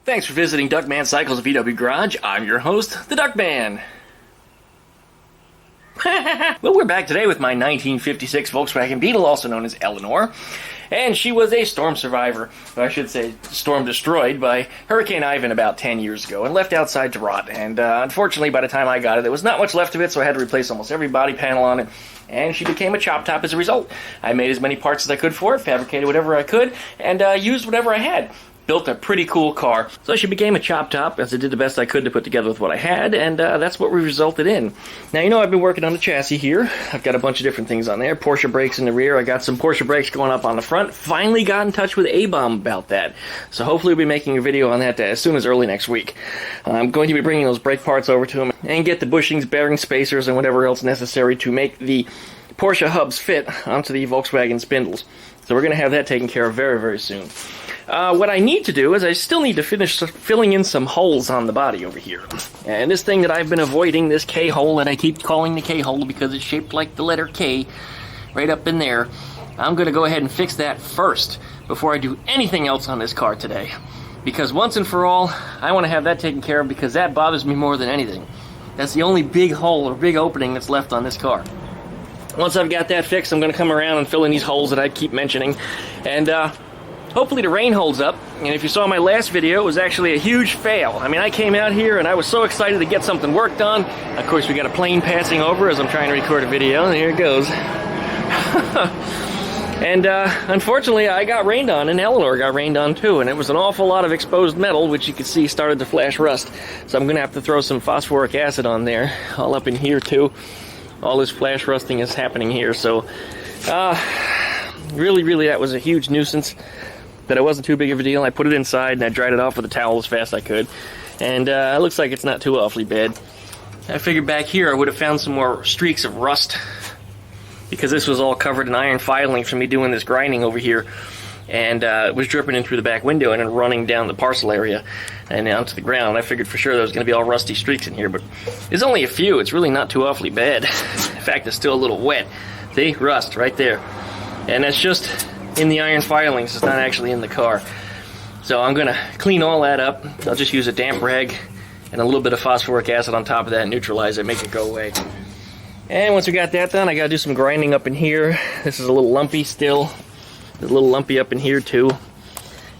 Thanks for visiting Duckman Cycles VW Garage. I'm your host, the Duckman. Well, we're back today with my 1956 Volkswagen Beetle, also known as Eleanor. And she was a storm survivor, or I should say storm destroyed by Hurricane Ivan about 10 years ago and left outside to rot. And unfortunately, by the time I got it, there was not much left of it, so I had to replace almost every body panel on it. And she became a chop top as a result. I made as many parts as I could for it, fabricated whatever I could, and used whatever I had. Built a pretty cool car. So she became a chop top, as I did the best I could to put together with what I had, and that's what we resulted in. Now, you know I've been working on the chassis here. I've got a bunch of different things on there. Porsche brakes in the rear. I got some Porsche brakes going up on the front. Finally got in touch with A-Bomb about that. So hopefully we'll be making a video on that as soon as early next week. I'm going to be bringing those brake parts over to them and get the bushings, bearing spacers, and whatever else necessary to make the Porsche hubs fit onto the Volkswagen spindles. So we're going to have that taken care of very, very soon. What I need to do is I still need to finish filling in some holes on the body over here. And this thing that I've been avoiding, this K-hole that I keep calling the K-hole because it's shaped like the letter K, right up in there, I'm going to go ahead and fix that first before I do anything else on this car today. Because once and for all, I want to have that taken care of because that bothers me more than anything. That's the only big hole or big opening that's left on this car. Once I've got that fixed, I'm going to come around and fill in these holes that I keep mentioning. And hopefully the rain holds up. And if you saw my last video, it was actually a huge fail. I mean, I came out here and I was so excited to get something worked on. Of course, we got a plane passing over as I'm trying to record a video, and here it goes. And unfortunately, I got rained on, and Eleanor got rained on too, and it was an awful lot of exposed metal, which you can see started to flash rust. So I'm going to have to throw some phosphoric acid on there, all up in here too. All this flash rusting is happening here, so really, that was a huge nuisance. But it wasn't too big of a deal. I put it inside and I dried it off with a towel as fast as I could. And it looks like it's not too awfully bad. I figured back here I would have found some more streaks of rust, because this was all covered in iron filing from me doing this grinding over here. And it was dripping in through the back window and then running down the parcel area and onto the ground. I figured for sure there was going to be all rusty streaks in here, but there's only a few. It's really not too awfully bad. In fact, it's still a little wet. See? Rust right there. And that's just in the iron filings. It's not actually in the car. So I'm going to clean all that up. I'll just use a damp rag and a little bit of phosphoric acid on top of that and neutralize it, make it go away. And once we got that done, I got to do some grinding up in here. This is a little lumpy still. There's a little lumpy up in here too.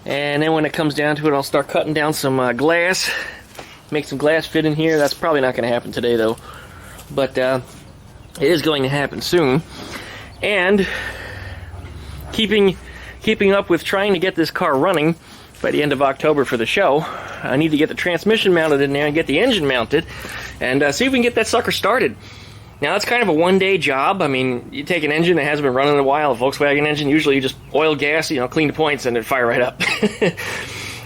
And then when it comes down to it, I'll start cutting down some glass. Make some glass fit in here. That's probably not going to happen today though. But it is going to happen soon. And keeping up with trying to get this car running by the end of October for the show, I need to get the transmission mounted in there and get the engine mounted and see if we can get that sucker started. Now, it's kind of a one-day job. I mean, you take an engine that hasn't been running in a while, a Volkswagen engine, usually you just oil, gas, clean the points, and then fire right up.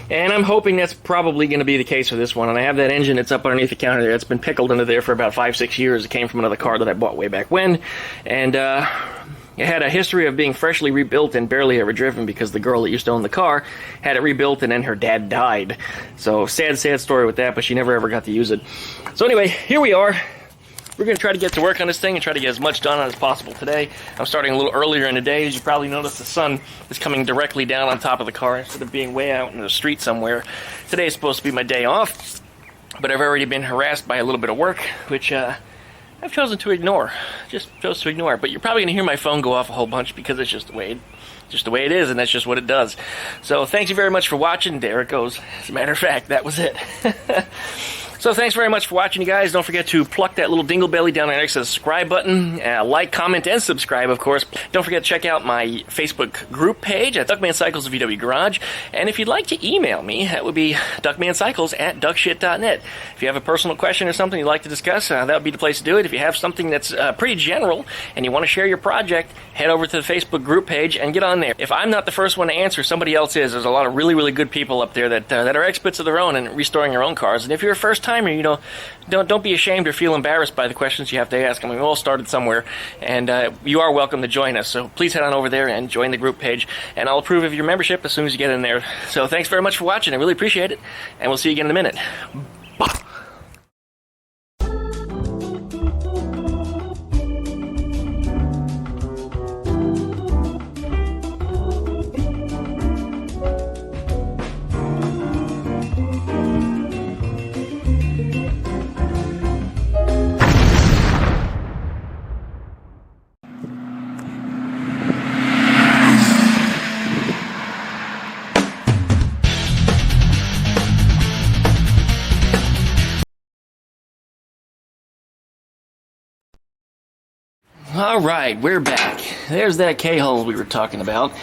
And I'm hoping that's probably going to be the case for this one. And I have that engine that's up underneath the counter there. It's been pickled under there for about 5-6 years. It came from another car that I bought way back when. And it had a history of being freshly rebuilt and barely ever driven because the girl that used to own the car had it rebuilt and then her dad died. So, sad story with that, but she never ever got to use it. So anyway, here we are. We're going to try to get to work on this thing and try to get as much done as possible today. I'm starting a little earlier in the day. As you probably noticed, the sun is coming directly down on top of the car instead of being way out in the street somewhere. Today is supposed to be my day off, but I've already been harassed by a little bit of work, which I've chosen to ignore. Just chose to ignore. But you're probably going to hear my phone go off a whole bunch because it's just the way it is, and that's just what it does. So thank you very much for watching. There it goes. As a matter of fact, that was it. So thanks very much for watching, you guys. Don't forget to pluck that little dingle belly down there next to the subscribe button. Like, comment, and subscribe, of course. Don't forget to check out my Facebook group page at Duckman Cycles VW Garage. And if you'd like to email me, that would be duckmancycles@duckshit.net. If you have a personal question or something you'd like to discuss, that would be the place to do it. If you have something that's pretty general and you want to share your project, head over to the Facebook group page and get on there. If I'm not the first one to answer, somebody else is. There's a lot of really good people up there that are experts of their own in restoring their own cars. And if you're a first-timer, don't be ashamed or feel embarrassed by the questions you have to ask. I mean, we all started somewhere, and you are welcome to join us. So please head on over there and join the group page, and I'll approve of your membership as soon as you get in there. So thanks very much for watching. I really appreciate it, and we'll see you again in a minute. Bye. Alright, we're back. There's that K-hole we were talking about.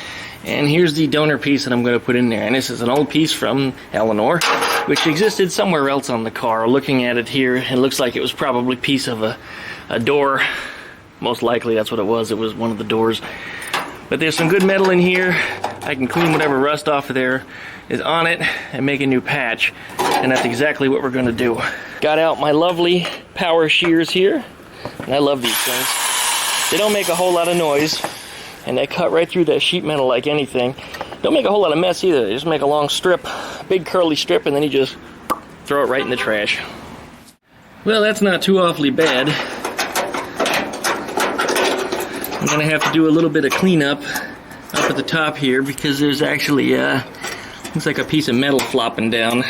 And here's the donor piece that I'm going to put in there. And this is an old piece from Eleanor, which existed somewhere else on the car. Looking at it here, it looks like it was probably a piece of a door. Most likely that's what it was. It was one of the doors. But there's some good metal in here. I can clean whatever rust off of there is on it and make a new patch. And that's exactly what we're going to do. Got out my lovely power shears here. And I love these things. They don't make a whole lot of noise. And they cut right through that sheet metal like anything. Don't make a whole lot of mess either. They just make a long strip, big curly strip, and then you just throw it right in the trash. Well, that's not too awfully bad. I'm gonna have to do a little bit of cleanup up at the top here because there's actually looks like a piece of metal flopping down.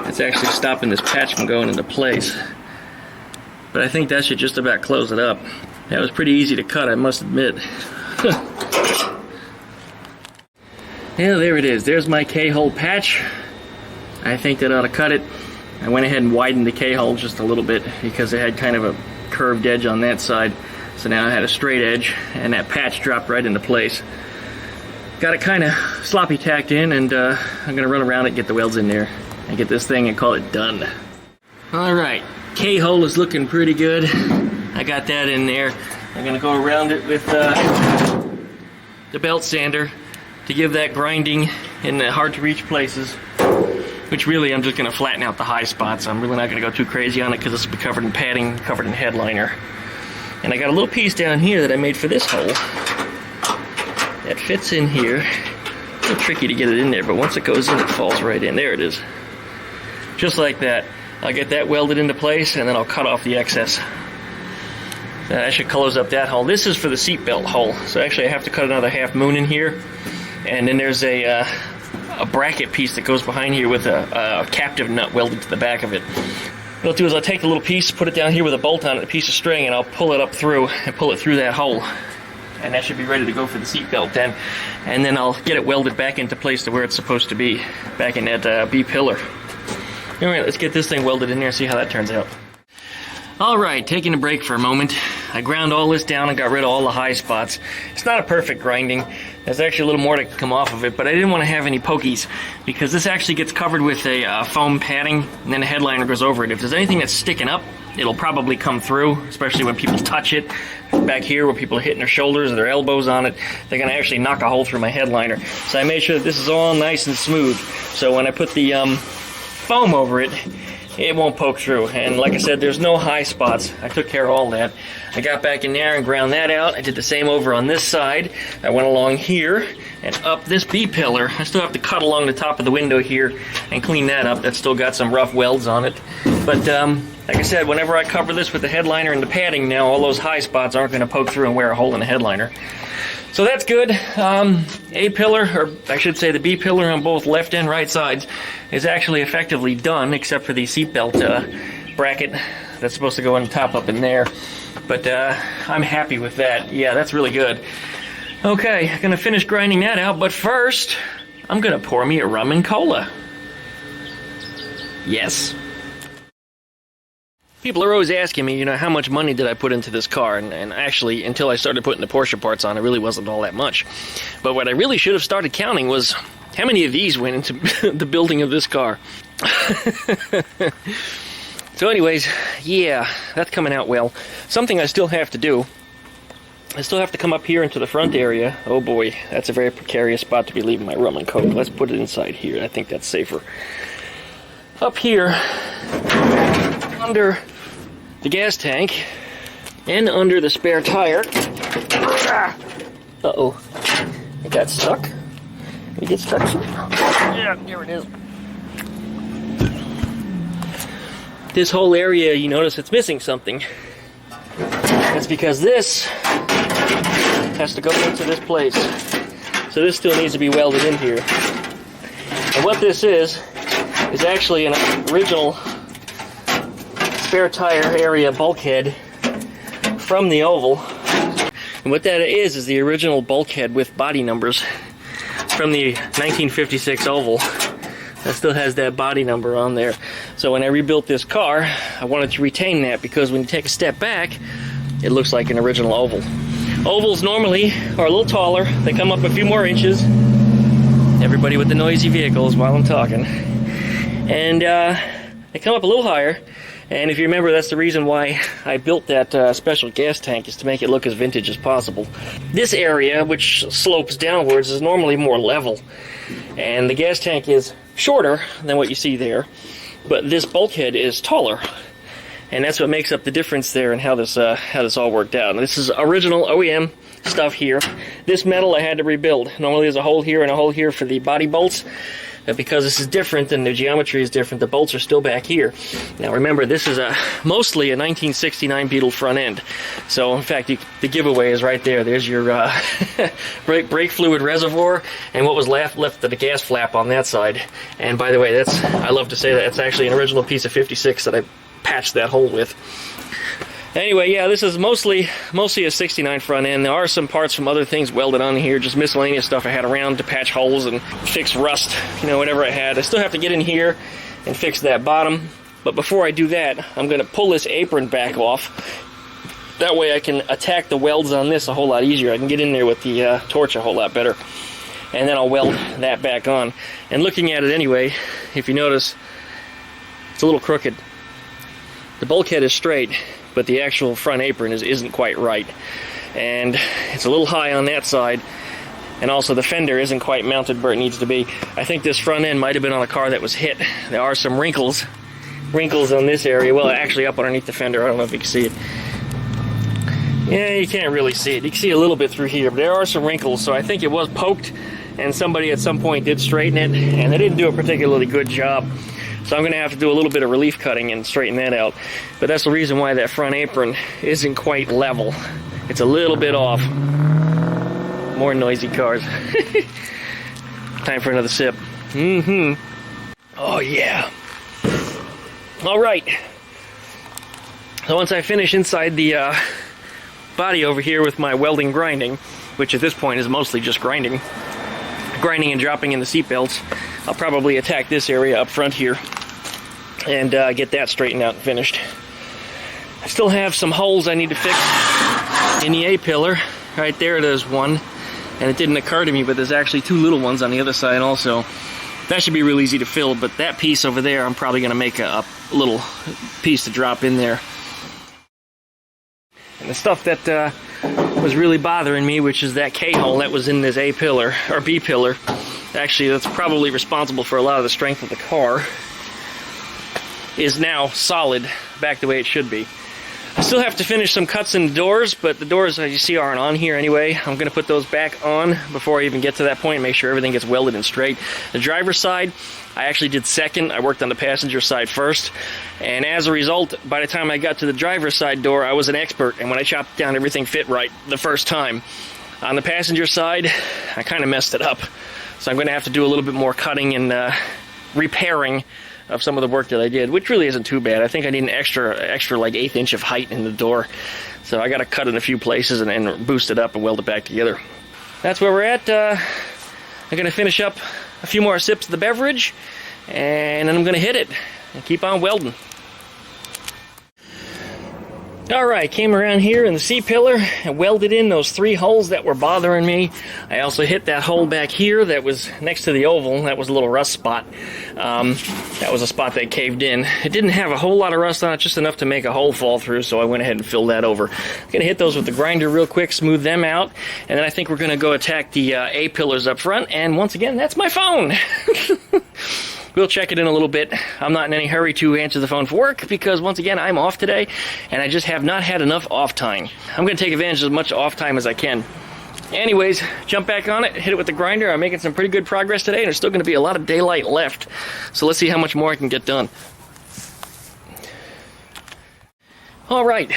It's actually stopping this patch from going into place. But I think that should just about close it up. That was pretty easy to cut, I must admit. Yeah, there it is. There's my K-hole patch. I think that ought to cut it. I went ahead and widened the K-hole just a little bit because it had kind of a curved edge on that side. So now I had a straight edge, and that patch dropped right into place. Got it kind of sloppy tacked in, and I'm going to run around it, get the welds in there, and get this thing and call it done. Alright, K-hole is looking pretty good. I got that in there. I'm going to go around it with the belt sander to give that grinding in the hard to reach places, which really I'm just going to flatten out the high spots. I'm really not going to go too crazy on it because this will be covered in padding, covered in headliner. And I got a little piece down here that I made for this hole that fits in here. A little tricky to get it in there, but once it goes in, it falls right in. There it is. Just like that. I'll get that welded into place, and then I'll cut off the excess. That should close up that hole. This is for the seatbelt hole, so actually I have to cut another half moon in here. And then there's a bracket piece that goes behind here with a captive nut welded to the back of it. What I'll do is I'll take the little piece, put it down here with a bolt on it, a piece of string, and I'll pull it up through and pull it through that hole. And that should be ready to go for the seatbelt then. And then I'll get it welded back into place to where it's supposed to be, back in that B-pillar. Alright, let's get this thing welded in there and see how that turns out. Alright, taking a break for a moment. I ground all this down and got rid of all the high spots. It's not a perfect grinding. There's actually a little more to come off of it, but I didn't want to have any pokies because this actually gets covered with a foam padding, and then the headliner goes over it. If there's anything that's sticking up, it'll probably come through, especially when people touch it. Back here where people are hitting their shoulders or their elbows on it, they're going to actually knock a hole through my headliner. So I made sure that this is all nice and smooth. So when I put the foam over it, it won't poke through. And like I said, there's no high spots. I took care of all that. I got back in there and ground that out. I did the same over on this side. I went along here and up this B-pillar. I still have to cut along the top of the window here and clean that up. That's still got some rough welds on it. But like I said, whenever I cover this with the headliner and the padding now, all those high spots aren't going to poke through and wear a hole in the headliner. So that's good. A-pillar, or I should say the B-pillar on both left and right sides, is actually effectively done, except for the seatbelt bracket that's supposed to go on the top up in there. But I'm happy with that. Yeah, that's really good. Okay, I'm going to finish grinding that out, but first, I'm going to pour me a rum and cola. Yes. People are always asking me, how much money did I put into this car? And actually, until I started putting the Porsche parts on, it really wasn't all that much. But what I really should have started counting was how many of these went into the building of this car. So anyways, yeah, that's coming out well. Something I still have to do. I still have to come up here into the front area. Oh boy, that's a very precarious spot to be leaving my rum and coke. Let's put it inside here. I think that's safer. Up here, under the gas tank and under the spare tire. Uh-oh. It got stuck. Did it get stuck? Yeah, there it is. This whole area, you notice it's missing something. That's because this has to go into this place. So this still needs to be welded in here. And what this is actually an original spare tire area bulkhead from the oval. And what that is the original bulkhead with body numbers from the 1956 oval. That still has that body number on there. So when I rebuilt this car, I wanted to retain that because when you take a step back, it looks like an original oval. Ovals normally are a little taller. They come up a few more inches. Everybody with the noisy vehicles while I'm talking. And they come up a little higher. And if you remember, that's the reason why I built that special gas tank, is to make it look as vintage as possible. This area, which slopes downwards, is normally more level. And the gas tank is shorter than what you see there. But this bulkhead is taller. And that's what makes up the difference there and how this all worked out. And this is original OEM stuff here. This metal I had to rebuild. Normally there's a hole here and a hole here for the body bolts. But because this is different and the geometry is different, the bolts are still back here. Now remember, this is mostly a 1969 Beetle front end. So in fact, the giveaway is right there. There's your brake fluid reservoir and what was left of the gas flap on that side. And by the way, I love to say that it's actually an original piece of 56 that I patched that hole with. Anyway, yeah, this is mostly a 69 front end. There are some parts from other things welded on here, just miscellaneous stuff I had around to patch holes and fix rust, whatever I had. I still have to get in here and fix that bottom, but before I do that, I'm going to pull this apron back off. That way I can attack the welds on this a whole lot easier. I can get in there with the torch a whole lot better. And then I'll weld that back on. And looking at it anyway, if you notice, it's a little crooked. The bulkhead is straight, but the actual front apron isn't quite right. And it's a little high on that side, and also the fender isn't quite mounted where it needs to be. I think this front end might have been on a car that was hit. There are some wrinkles on this area. Well, actually up underneath the fender. I don't know if you can see it. Yeah, you can't really see it. You can see a little bit through here, but there are some wrinkles, so I think it was poked, and somebody at some point did straighten it, and they didn't do a particularly good job. So I'm going to have to do a little bit of relief cutting and straighten that out. But that's the reason why that front apron isn't quite level. It's a little bit off. More noisy cars. Time for another sip. Oh yeah. All right. So once I finish inside the body over here with my welding grinding, which at this point is mostly just grinding and dropping in the seat belts, I'll probably attack this area up front here and get that straightened out and finished. I still have some holes I need to fix in the A-pillar. Right there, there's one. And it didn't occur to me, but there's actually two little ones on the other side also. That should be real easy to fill, but that piece over there, I'm probably going to make a little piece to drop in there. And the stuff that was really bothering me, which is that K-hole that was in this A-pillar, or B-pillar. Actually, that's probably responsible for a lot of the strength of the car, is now solid, back the way it should be. I still have to finish some cuts in the doors, but the doors, as you see, aren't on here anyway. I'm going to put those back on before I even get to that point and make sure everything gets welded and straight. The driver's side, I actually did second. I worked on the passenger side first. And as a result, by the time I got to the driver's side door, I was an expert. And when I chopped down, everything fit right the first time. On the passenger side, I kind of messed it up. So I'm going to have to do a little bit more cutting and repairing of some of the work that I did, which really isn't too bad. I think I need an extra like 1/8 inch of height in the door. So I got to cut in a few places and boost it up and weld it back together. That's where we're at. I'm going to finish up a few more sips of the beverage, and then I'm going to hit it and keep on welding. Alright, came around here in the C-pillar and welded in those 3 holes that were bothering me. I also hit that hole back here that was next to the oval. That was a little rust spot. That was a spot that caved in. It didn't have a whole lot of rust on it, just enough to make a hole fall through, so I went ahead and filled that over. I'm going to hit those with the grinder real quick, smooth them out, and then I think we're going to go attack the A-pillars up front, and once again, that's my phone! We'll check it in a little bit. I'm not in any hurry to answer the phone for work because, once again, I'm off today, and I just have not had enough off time. I'm going to take advantage of as much off time as I can. Anyways, jump back on it, hit it with the grinder. I'm making some pretty good progress today, and there's still going to be a lot of daylight left. So let's see how much more I can get done. Alright,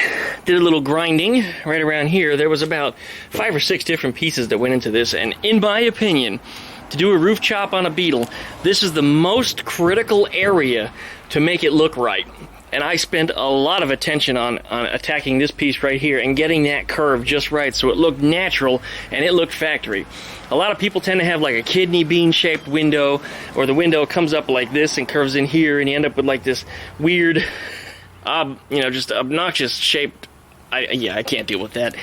did a little grinding right around here. There was about 5 or 6 different pieces that went into this, and in my opinion, to do a roof chop on a Beetle, this is the most critical area to make it look right. And I spent a lot of attention on attacking this piece right here and getting that curve just right so it looked natural and it looked factory. A lot of people tend to have like a kidney bean shaped window, or the window comes up like this and curves in here, and you end up with like this weird, just obnoxious shaped. I can't deal with that.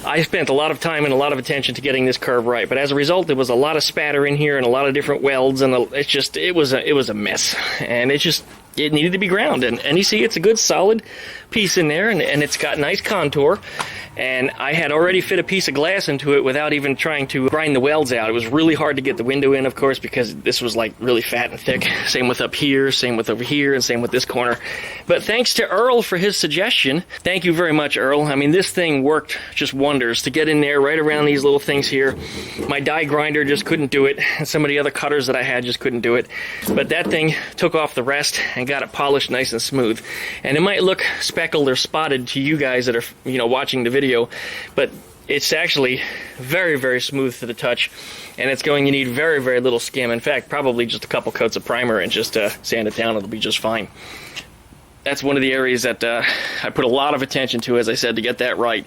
I spent a lot of time and a lot of attention to getting this curve right, but as a result, there was a lot of spatter in here and a lot of different welds, and it was a mess, and it needed to be ground. And you see, it's a good solid piece in there, and it's got nice contour. And I had already fit a piece of glass into it without even trying to grind the welds out. It was really hard to get the window in, of course, because this was like really fat and thick. Same with up here, same with over here, and same with this corner. But thanks to Earl for his suggestion. Thank you very much, Earl. I mean, this thing worked just wonders to get in there right around these little things here. My die grinder just couldn't do it, and some of the other cutters that I had just couldn't do it. But that thing took off the rest and got it polished nice and smooth. And it might look speckled or spotted to you guys that are, watching the video, but it's actually very, very smooth to the touch, and you need very, very little skim. In fact, probably just a couple coats of primer and just sand it down. It'll be just fine. That's one of the areas that I put a lot of attention to, as I said, to get that right.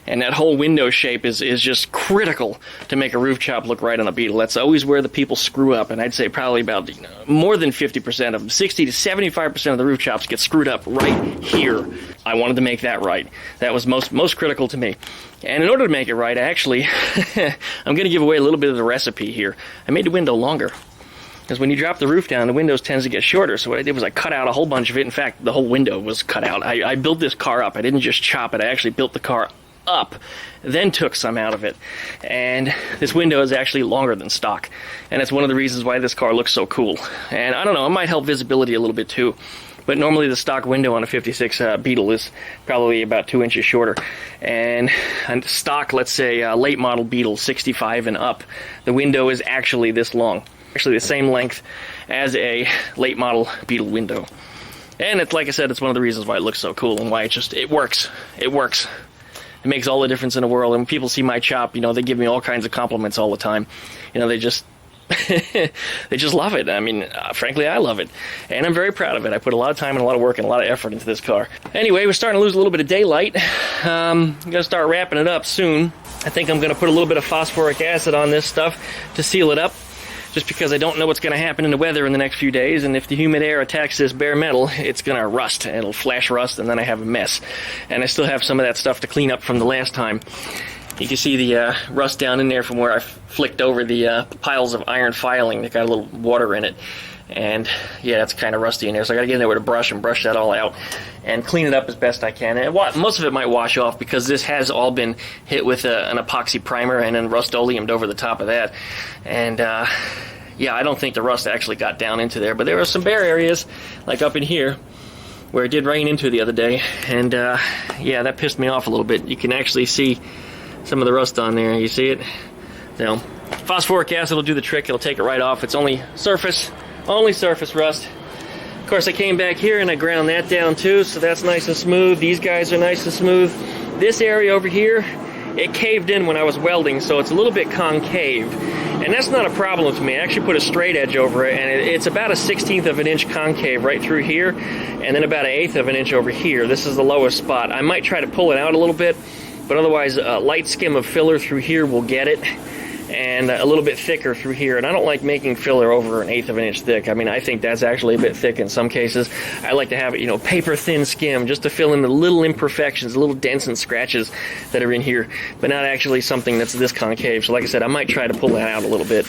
And that whole window shape is just critical to make a roof chop look right on a Beetle. That's always where the people screw up, and I'd say probably about more than 50% of them, 60 to 75% of the roof chops get screwed up right here. I wanted to make that right. That was most critical to me. And in order to make it right, I actually, I'm going to give away a little bit of the recipe here. I made the window longer. Because when you drop the roof down, the windows tends to get shorter. So what I did was I cut out a whole bunch of it. In fact, the whole window was cut out. I built this car up. I didn't just chop it. I actually built the car up, then took some out of it. And this window is actually longer than stock. And it's one of the reasons why this car looks so cool. And I don't know, it might help visibility a little bit too. But normally the stock window on a 56 Beetle is probably about 2 inches shorter. And on stock, let's say late model Beetle 65 and up, the window is actually this long. Actually the same length as a late model Beetle window. And it's, like I said, it's one of the reasons why it looks so cool and why it works. It works. It makes all the difference in the world. And when people see my chop, they give me all kinds of compliments all the time. They just they just love it. I mean, frankly, I love it. And I'm very proud of it. I put a lot of time and a lot of work and a lot of effort into this car. Anyway, we're starting to lose a little bit of daylight. I'm going to start wrapping it up soon. I think I'm going to put a little bit of phosphoric acid on this stuff to seal it up, just because I don't know what's going to happen in the weather in the next few days, and if the humid air attacks this bare metal, it's going to rust. It'll flash rust, and then I have a mess. And I still have some of that stuff to clean up from the last time. You can see the rust down in there from where I flicked over the piles of iron filing that got a little water in it. And yeah, it's kind of rusty in there, so I got to get in there with a brush and brush that all out and clean it up as best I can. And most of it might wash off because this has all been hit with an epoxy primer and then Rust-Oleumed over the top of that. And yeah, I don't think the rust actually got down into there, but there were some bare areas, like up in here, where it did rain into the other day. And yeah, that pissed me off a little bit. You can actually see some of the rust on there. You see it? So, phosphoric acid will do the trick. It'll take it right off. It's only surface rust. Of course, I came back here and I ground that down too, so that's nice and smooth. These guys are nice and smooth. This area over here, it caved in when I was welding, so it's a little bit concave. And that's not a problem to me. I actually put a straight edge over it, and it's about a 1/16 of an inch concave right through here, and then about an 1/8 of an inch over here. This is the lowest spot. I might try to pull it out a little bit, but otherwise a light skim of filler through here will get it, and a little bit thicker through here. And I don't like making filler over an 1/8 of an inch thick. I mean, I think that's actually a bit thick in some cases. I like to have it, paper thin skim, just to fill in the little imperfections, the little dents and scratches that are in here, but not actually something that's this concave. So like I said, I might try to pull that out a little bit.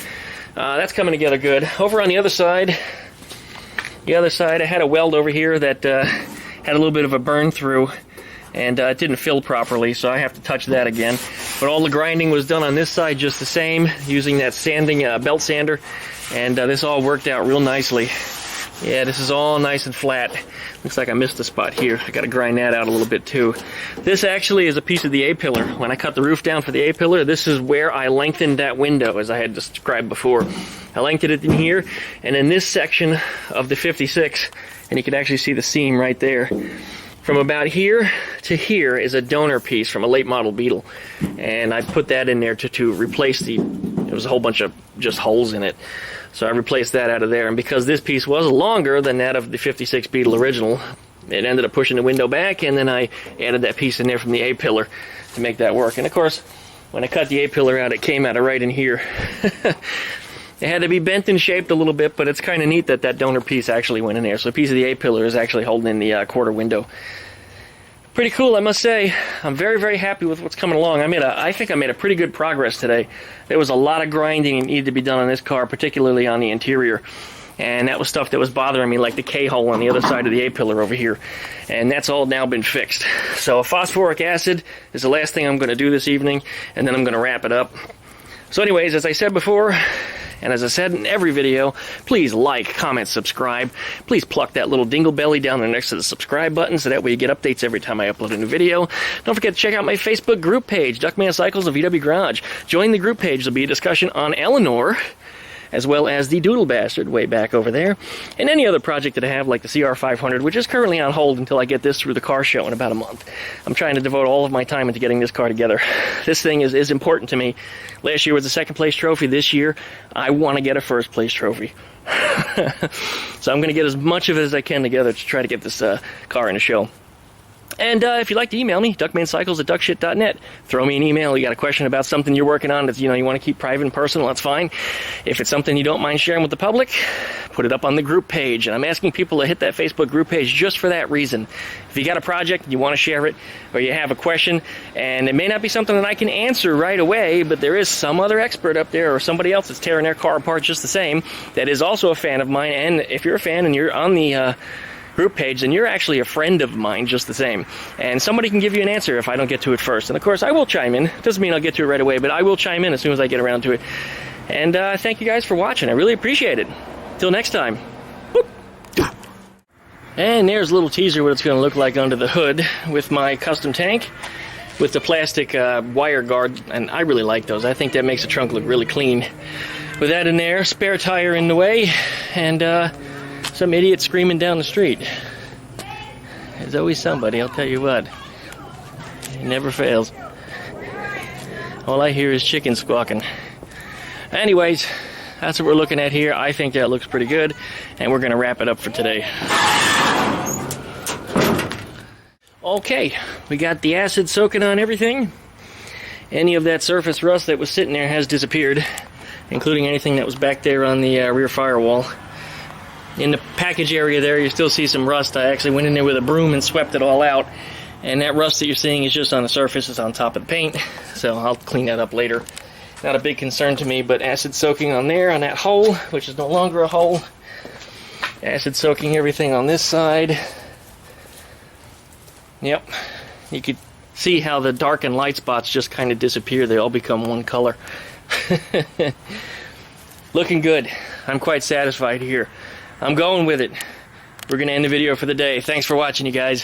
That's coming together good. Over on the other side, I had a weld over here that had a little bit of a burn through, and it didn't fill properly, so I have to touch that again. But all the grinding was done on this side just the same, using that sanding belt sander, and this all worked out real nicely. Yeah, this is all nice and flat. Looks like I missed a spot here. I got to grind that out a little bit too. This actually is a piece of the A-pillar. When I cut the roof down for the A-pillar, this is where I lengthened that window, as I had described before. I lengthened it in here, and in this section of the 56, and you can actually see the seam right there. From about here to here is a donor piece from a late model Beetle, and I put that in there to replace there was a whole bunch of just holes in it, so I replaced that out of there. And because this piece was longer than that of the 56 Beetle original, it ended up pushing the window back, and then I added that piece in there from the A-pillar to make that work. And of course, when I cut the A-pillar out, it came out of right in here. It had to be bent and shaped a little bit, but it's kind of neat that that donor piece actually went in there. So a piece of the A-pillar is actually holding in the quarter window. Pretty cool, I must say. I'm very, very happy with what's coming along. I think I made a pretty good progress today. There was a lot of grinding that needed to be done on this car, particularly on the interior. And that was stuff that was bothering me, like the K-hole on the other side of the A-pillar over here. And that's all now been fixed. So phosphoric acid is the last thing I'm going to do this evening, and then I'm going to wrap it up. So anyways, as I said before, and as I said in every video, please like, comment, subscribe. Please pluck that little dingle belly down there next to the subscribe button so that way you get updates every time I upload a new video. Don't forget to check out my Facebook group page, Duckman Cycles of VW Garage. Join the group page. There'll be a discussion on Eleanor, as well as the Doodle Bastard way back over there, and any other project that I have, like the CR500, which is currently on hold until I get this through the car show in about a month. I'm trying to devote all of my time into getting this car together. This thing is important to me. Last year was a second place trophy. This year, I want to get a first place trophy. So I'm going to get as much of it as I can together to try to get this car in a show. And if you'd like to email me, duckmancycles@duckshit.net. Throw me an email. You got a question about something you're working on that you want to keep private and personal, that's fine. If it's something you don't mind sharing with the public, put it up on the group page. And I'm asking people to hit that Facebook group page just for that reason. If you got a project, you want to share it, or you have a question, and it may not be something that I can answer right away, but there is some other expert up there or somebody else that's tearing their car apart just the same that is also a fan of mine. And if you're a fan and you're on the group page, then you're actually a friend of mine just the same. And somebody can give you an answer if I don't get to it first. And of course, I will chime in. Doesn't mean I'll get to it right away, but I will chime in as soon as I get around to it. And thank you guys for watching. I really appreciate it. Till next time. Boop. And there's a little teaser what it's going to look like under the hood with my custom tank with the plastic wire guard. And I really like those. I think that makes the trunk look really clean. With that in there, spare tire in the way, and some idiot screaming down the street. There's always somebody, I'll tell you what. It never fails. All I hear is chickens squawking. Anyways, that's what we're looking at here. I think that looks pretty good, and we're going to wrap it up for today. Okay, we got the acid soaking on everything. Any of that surface rust that was sitting there has disappeared, including anything that was back there on the rear firewall. In the package area there, you still see some rust. I actually went in there with a broom and swept it all out. And that rust that you're seeing is just on the surface. It's on top of the paint. So I'll clean that up later. Not a big concern to me, but acid soaking on there, on that hole, which is no longer a hole. Acid soaking everything on this side. Yep. You could see how the dark and light spots just kind of disappear. They all become one color. Looking good. I'm quite satisfied here. I'm going with it. We're going to end the video for the day. Thanks for watching, you guys.